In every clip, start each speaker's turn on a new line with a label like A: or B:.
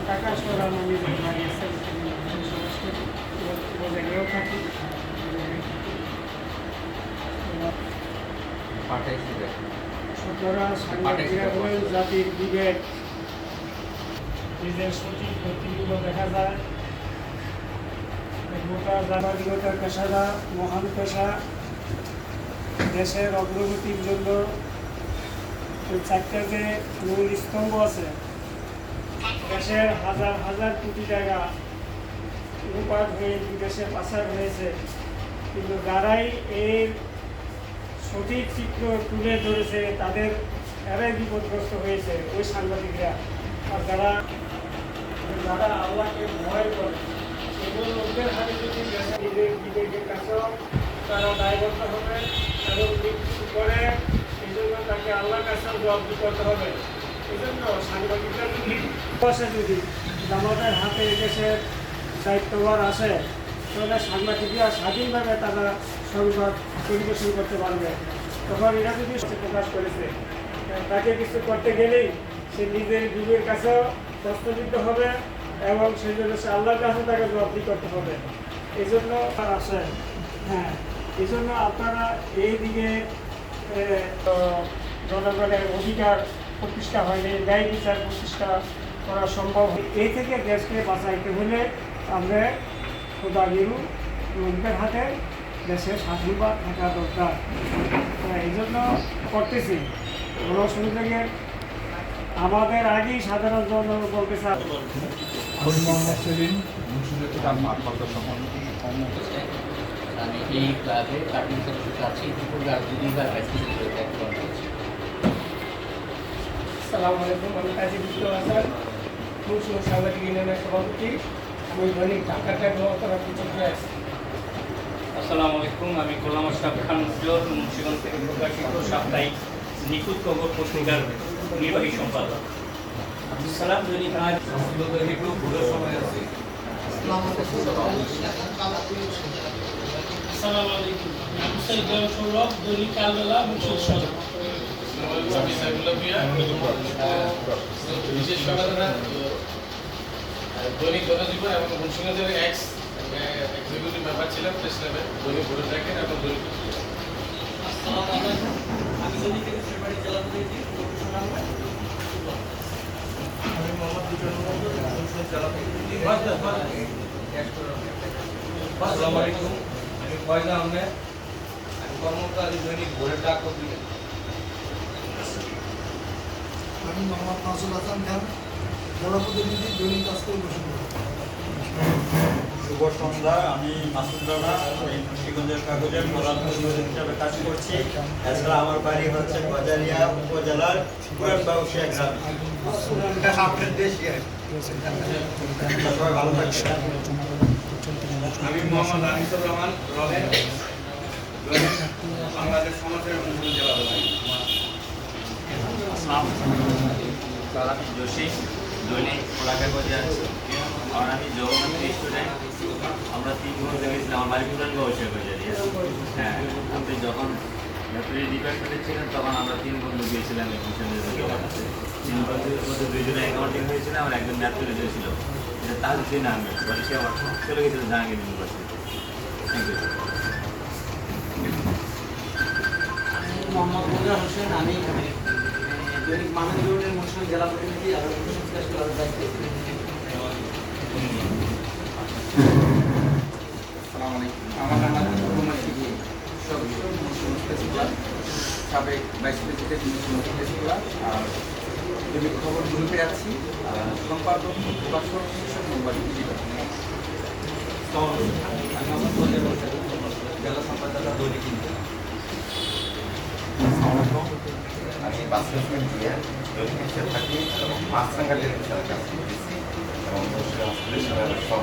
A: টাকা সরানো নিজের বাড়ি আছে বসে থাকি। জাতির বিবেক নিজের সঠিক ব্যক্তিগুলো দেখা যায়। জাতিগতার পেশারা মহান পেশা, দেশের অগ্রগতির জন্য ওই চারটা যে মূল স্তম্ভ আছে, দেশের হাজার হাজার কোটি টাকা লুটপাট হয়ে বিদেশে পাচার হয়েছে, কিন্তু যারাই এর সঠিক চিত্র তুলে ধরেছে তাদের এরাই বিপদগ্রস্ত হয়েছে, ওই সাংবাদিকরা। আর যারা যারা আল্লাহকে ভয় করে সেগুলো লোকদের হাতে যদি নিজের বিবেকের কাছেও তারা দায়বদ্ধ হবে এবং মৃত্যু করে এই জন্য তাকে আল্লাহর কাছেও জবাবদি করতে হবে। এই জন্য সাংবাদিকরা যদি জামাতের হাতে দেশের দায়িত্বভার আসে তাহলে সাংবাদিকরা স্বাধীনভাবে তারা সংবাদ পরিবেশন করতে পারবে। তখন এরা যদি প্রকাশ করেছে তাকে কিছু করতে গেলেই সে নিজের বিবেকের কাছেও প্রশ্নবিদ্ধ হবে এবং সেই জন্য সে আল্লাহর কাছে তাকে জবাবদি করতে হবে। এই জন্য আসে হ্যাঁ, এই জন্য আপনারা এই দিকে জনগণের অধিকার প্রতিষ্ঠা হয়নি, ন্যায় বিচার প্রতিষ্ঠা করা সম্ভব। এই থেকে দেশকে বাঁচাইতে হলে আমরা খোদাগিরু লোকদের হাতে দেশের স্বাধীনতা থাকা দরকার। এই জন্য করতেছি গণসংযোগের আমাদের আগেই সাধারণ জনগণ বলতে চান।
B: আমি এই ক্লাবে কাটিং সদস্য আছি।
A: আসসালামু আলাইকুম, আমি কাজী বিপ্লব হাসান, মুন্সিগঞ্জ সাংবাদিক ইউনিয়নের সভাপতি। আমি দৈনিক ঢাকা ট্যাগের প্রচুর আছি।
C: আসসালামু আলাইকুম, আমি গোলাম আশরাফ খান উজ্জ্বল, মুন্সিগঞ্জ থেকে প্রকাশিত সাপ্তাহিক নিখুঁত খবর পত্রিকার নির্বাহী সম্পাদক। আব্দুল সালাম দৈনিক
D: একটু ভুলের সময় আছে।
E: আসসালামু আলাইকুম, আমি সাইদুল সৌরভ, দৈনিক কালবেলা, মুন্সিগঞ্জ সদর।
D: বিশেষ দৈনিক জনজীবন এবং মুন্সিগঞ্জের এক্সিকিউটিভ মেম্বার ছিলেন প্রেস ক্লাবের, দৈনিক ভোটার থাকেন এবং দৈনিক।
E: আসসালামু আলাইকুম, আমি দৈনিকের শ্রীবাড়ি জেলা প্রতিনিধি।
D: আমি মোহাম্মদ বিজয় মন্ডল, মুন্সিগঞ্জ জেলা প্রতিনিধি। আসসালামু আলাইকুম, আমি ফয়জা আহমেদ, আমি কর্মকারী দৈনিক ভোরের ডাক পত্রিকা।
F: আমি মোহাম্মদ মাসুদ হাসান খান, জেলা প্রতিনিধি, দৈনিক আজকের বসুন্ধরা।
G: শুভ সন্ধ্যা, আমি মাসুদ রানা, এই মুন্সিগঞ্জের কাগজের প্রধান প্রতিনিধি হিসাবে কাজ করছি। এছাড়া আমার বাড়ি হচ্ছে বাজারিয়া উপজেলার পুরানবাউসিয়া গ্রামে। আপনার দেশে সবাই ভালো থাকবেন।
D: আমি মোহাম্মদ আনিসুর রহমান রহেন, বাংলাদেশ সমাজের মুন্সিগঞ্জ জেলা
H: সালাম যোশী, দৈনিক খোলা কাগজে আছি। আর আমি জগন্নাথ স্টুডেন্ট। আমরা 3 বছর গেছিলাম, আমার বাড়ি পুরান বয়সের বাজারিয়া। হ্যাঁ, আপনি যখন ডিপার্টমেন্টে ছিলেন তখন আমরা 3 বন্ধু গিয়েছিলাম এই মিশনের জগন্নাথে। 3 বন্ধুর মধ্যে 2 জনে অ্যাকাউন্টিং হয়েছিল, আমার একজন ম্যাথ করে দিয়েছিল। এটা তাজউদ্দিন আহমেদ, পরে সে আমার চলে গেছিল Jahangir university. Thank you.
B: Mohammad Mujar Hossain, আমি দৈনিক মানবজীবনের মুন্সিগঞ্জ জেলা প্রতিনিধি এবং
I: আমার নাম মোহাম্মদ শিবির, সাবেক ভাইস প্রেসিডেন্ট মুন্সিগঞ্জ ক্লাব। আর দৈনিক খবর গ্রুপে আছি, সম্পাদক প্রকাশক মোবাইল ডিজিটাল। আমি আমার জেলা সম্পাদক দৈনিক ইন্ডিয়া।
G: আমি বাসের দিয়ে দৈনিক হিসেবে থাকি এবং মাছরাঙ্গালের হিসাবে কাজ করতেছি এবং হসপিটালের সহ।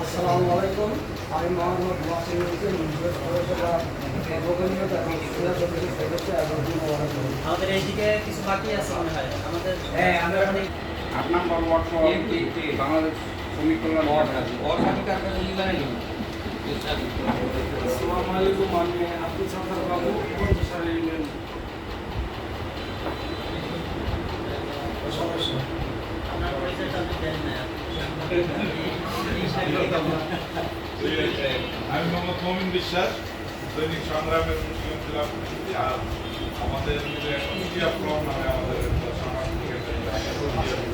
A: আসসালামু আলাইকুম,
F: আমি মোহাম্মদ ওয়াসিম হোসেন পৌরসভা গোপনীয়তা এবং ক্রীড়া সমিতির সদস্য এবং
E: আমাদের এইদিকে কিছু বাকি আছে মনে হয় আমাদের
I: আমরা 8 নম্বর ওয়ার্ড বাংলাদেশ শ্রমিক কল্যাণ ওয়ার্ড
A: আসসালামু আলাইকুম, আমি আব্দুল সাত্তার বাবু, পঞ্চশালী ইউনিয়ন সদস্য।
E: আপনার পরিচয়টা আমি জানি না
J: আমি মোহাম্মদ মমিন বিশ্বাস, দৈনিক সংগ্রামের মুন্সিগঞ্জ জেলা প্রতিনিধি। আর আমাদের এখন মিডিয়া ফ্রম নামে আমাদের সাংবাদিক